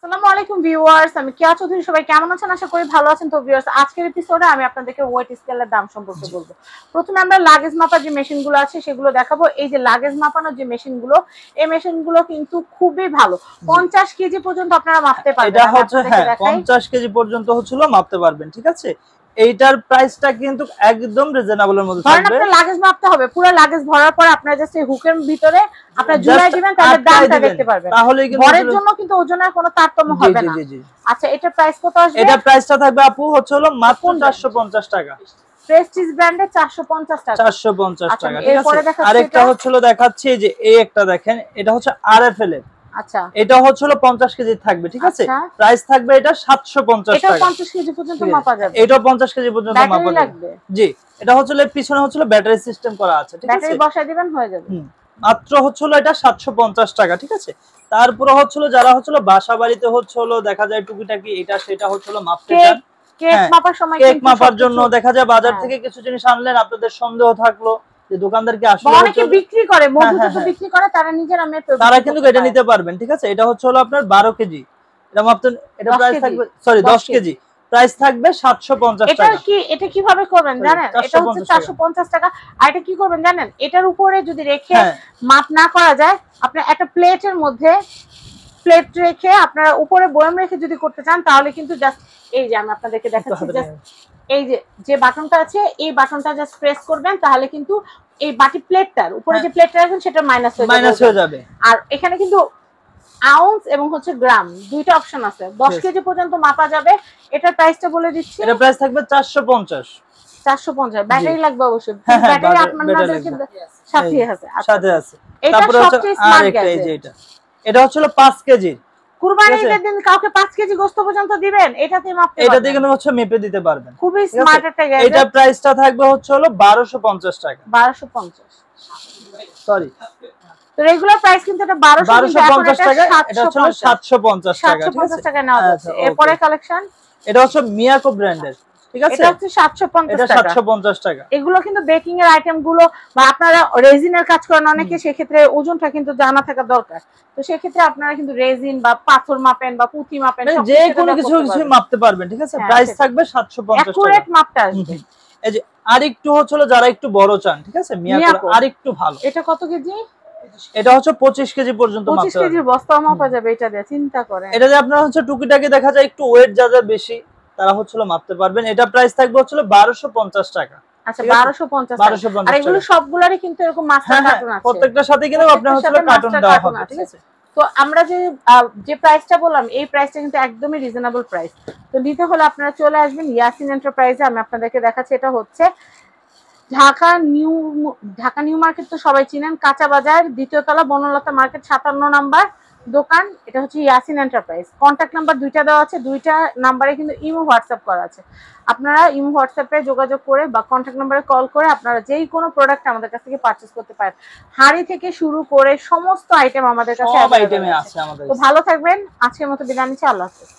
আসসালামু আলাইকুম ভিউয়ার্স, আমি কেয়া চৌধুরী। সবাই কেমন আছেন? আশা করি ভালো আছেন। তো ভিউয়ার্স, আজকের এপিসোডে আমি আপনাদেরকে ওয়েট স্কেলের দাম সম্পর্কে বলবো। প্রথমে আমরা লাগেজ মাপার যে মেশিনগুলো আছে সেগুলো দেখাবো। এই যে লাগেজ মাপানোর যে মেশিনগুলো, এই মেশিনগুলো কিন্তু খুবই ভালো। 50 কেজি পর্যন্ত আপনারা মাপতে পারবেন। এটা হচ্ছে 50 কেজি পর্যন্ত হচ্ছিল মাপতে পারবেন, ঠিক আছে। এইটার প্রাইসটা কিন্তু একদম রিজনেবল এর মধ্যে থাকবে। আপনার লাগেজ মাপতে হবে, পুরো লাগেজ ভরার পর আপনারা জাস্ট এই হুকের ভিতরে আপনারা ঝুলাই দিবেন, তাহলে দামটা দেখতে পারবেন। তাহলে কিন্তু ভরের জন্য কিন্তু ওজনের কোনো তারতম্য হবে না। আচ্ছা, এটার প্রাইস কত আসবে? এটার প্রাইসটা থাকবে আপু হচ্ছে হলো মাত্র 450 টাকা। প্রেস্টিজ ব্র্যান্ডে 450 টাকা। 450 টাকা, ঠিক আছে। আরেকটা হচ্ছে হলো দেখাচ্ছি, যে এই একটা দেখেন, এটা হচ্ছে আরএফএল এর। আচ্ছা, এটা হচ্ছে হলো 50 কেজি থাকবে, ঠিক আছে। প্রাইস থাকবে এটা 750 টাকা। এটা 50 কেজি পর্যন্ত মাপা যাবে। এটা 50 কেজি পর্যন্ত মাপা যাবে। জি, এটা হচ্ছে পিছনে হচ্ছে ব্যাটারি সিস্টেম করা আছে, ঠিক আছে। ব্যাটারি বসায় দিবেন, হয়ে যাবে। মাত্র হচ্ছে এটা 750 টাকা, ঠিক আছে। তারপরে হচ্ছে যারা হচ্ছে বাসা বাড়িতে হচ্ছে দেখা যায় টুকিটাকি এটা সেটা হচ্ছে মাপতে চান, কেক মাপার সময়, কেক মাপার জন্য দেখা যায় বাজার থেকে কিছু জিনিস আনলেন, আপনাদের সন্দেহ থাকলো যে দোকানদার কি আসলে অনেকে বিক্রি করে, মধুচূর্ণ বিক্রি করে, তারা নিজেরা মেপে তারা কিন্তু এটা নিতে পারবেন, ঠিক আছে। এটা হচ্ছে আপনার 12 কেজি, এটা মাপতে, এটা প্রাইস থাকবে, সরি 10 কেজি, প্রাইস থাকবে 750 টাকা। এটা কিভাবে করবেন জানেন? এটা হচ্ছে 450 টাকা। আর এটা কি করবেন জানেন? এটার উপরে যদি রেখে মাপ না করা যায়, আপনি একটা প্লেটের মধ্যে প্লেট রেখে আপনারা উপরে বয়ম রেখে যদি করতে চান, তাহলে কিন্তু জাস্ট এই যে আমি আপনাদেরকে দেখাচ্ছি, জাস্ট এই যে বাটনটা আছে, এই বাটনটা জাস্ট প্রেস করবেন, তাহলে কিন্তু এই বাটি প্লেটটার উপরে যে প্লেটটা রাখবেন সেটা মাইনাস হয়ে যাবে। আর এখানে কিন্তু আউন্স এবং হচ্ছে গ্রাম দুইটা অপশন আছে। 10 কেজি পর্যন্ত মাপা যাবে। এটার প্রাইসটা বলে দিচ্ছি। এটার প্রাইস থাকবে 450। 450। ব্যাটারি লাগবে অবশ্যই। ব্যাটারি আপনাদেরকে সাথে আছে। সাথে আছে। তারপরে সবচেয়ে স্মার্ট গ্যাজেট। এটা হচ্ছে 5 কেজি। কুরবানির দিন কাউকে 5 কেজি গোশত পর্যন্ত দিবেন, এটাতে মাপতে পারবেন। এটা দিয়ে কিন্তু হচ্ছে মেপে দিতে পারবেন। খুবই স্মার্ট একটা গ্যাজেট। এটা প্রাইসটা থাকবে হচ্ছে 1250 টাকা। 1250, সরি, তো রেগুলার প্রাইস কিন্তু এটা 1250 টাকা। এটা হচ্ছে 750 টাকা, ঠিক আছে। 750 টাকা নেওয়া যাচ্ছে। এরপরে কালেকশন, এটা হচ্ছে মিয়াকো ব্র্যান্ডের, ঠিক আছে। এটা হচ্ছে 750 টাকা। এটা 750 টাকা। এগুলো কিন্তু বেকিং এর আইটেম গুলো, বা আপনারা রেজিনের কাজ করেন অনেকে, সেক্ষেত্রে ওজনটা কিন্তু জানা থাকা দরকার। তো সেক্ষেত্রে আপনারা কিন্তু রেজিন বা পাথর মাপেন বা পুঁতি মাপেন, যে কোনো কিছু মাপতে পারবেন, ঠিক আছে। প্রাইস থাকবে 750 টাকা। একুরেট মাপটা আসবে। এই যে আরেকটু হচ্ছে যারা একটু বড় চান, ঠিক আছে, মিয়াকো আরেকটু ভালো। এটা কত কেজি? এটা হচ্ছে 25 কেজি পর্যন্ত মাপতে হবে। 25 কেজির বস্তা মাপা যাবে এটা দিয়ে, চিন্তা করেন। এটা যে আপনারা হচ্ছে টুকিটাকি দেখা যায় একটু ওয়েট যাদের বেশি, তারা হচ্ছে মাপতে পারবেন। এটা প্রাইস থাকবে হচ্ছে 1250 টাকা। আচ্ছা, 1250 আর এগুলো সবগুলারই কিন্তু এরকম মাস্টার কার্টুন আছে। প্রত্যেকটার সাথে কিন্তু আপনার হচ্ছে কার্টুন দেওয়া হবে, ঠিক আছে। তো আমরা যে প্রাইসটা বললাম, এই প্রাইসটা কিন্তু একদমই রিজনেবল প্রাইস। তো নিতে হলে আপনারা চলে আসবেন ইয়াসিন এন্টারপ্রাইজে। আমি আপনাদেরকে দেখাচ্ছি, এটা হচ্ছে ঢাকা নিউ মার্কেট, তো সবাই চিনেন, কাঁচা বাজার, দ্বিতীয় তলা, বনলতা মার্কেট, 57 নাম্বার দোকান। এটা হচ্ছে ইয়াসিন এন্টারপ্রাইজ। কন্ট্যাক্ট নাম্বার দুইটা দেওয়া আছে, দুইটা নাম্বারে কিন্তু ইমো হোয়াটসঅ্যাপ করা আছে। আপনারা ইমো হোয়াটসঅ্যাপে যোগাযোগ করে বা কন্ট্যাক্ট নাম্বারে কল করে আপনারা যেই কোনো প্রোডাক্ট আমাদের কাছ থেকে পারচেজ করতে পারেন। হাড়ি থেকে শুরু করে সমস্ত আইটেম আমাদের কাছে আছে। আমাদের। তো ভালো থাকবেন, আজকের মতো বিদায় নিচ্ছি, আল্লাহ হাফেজ।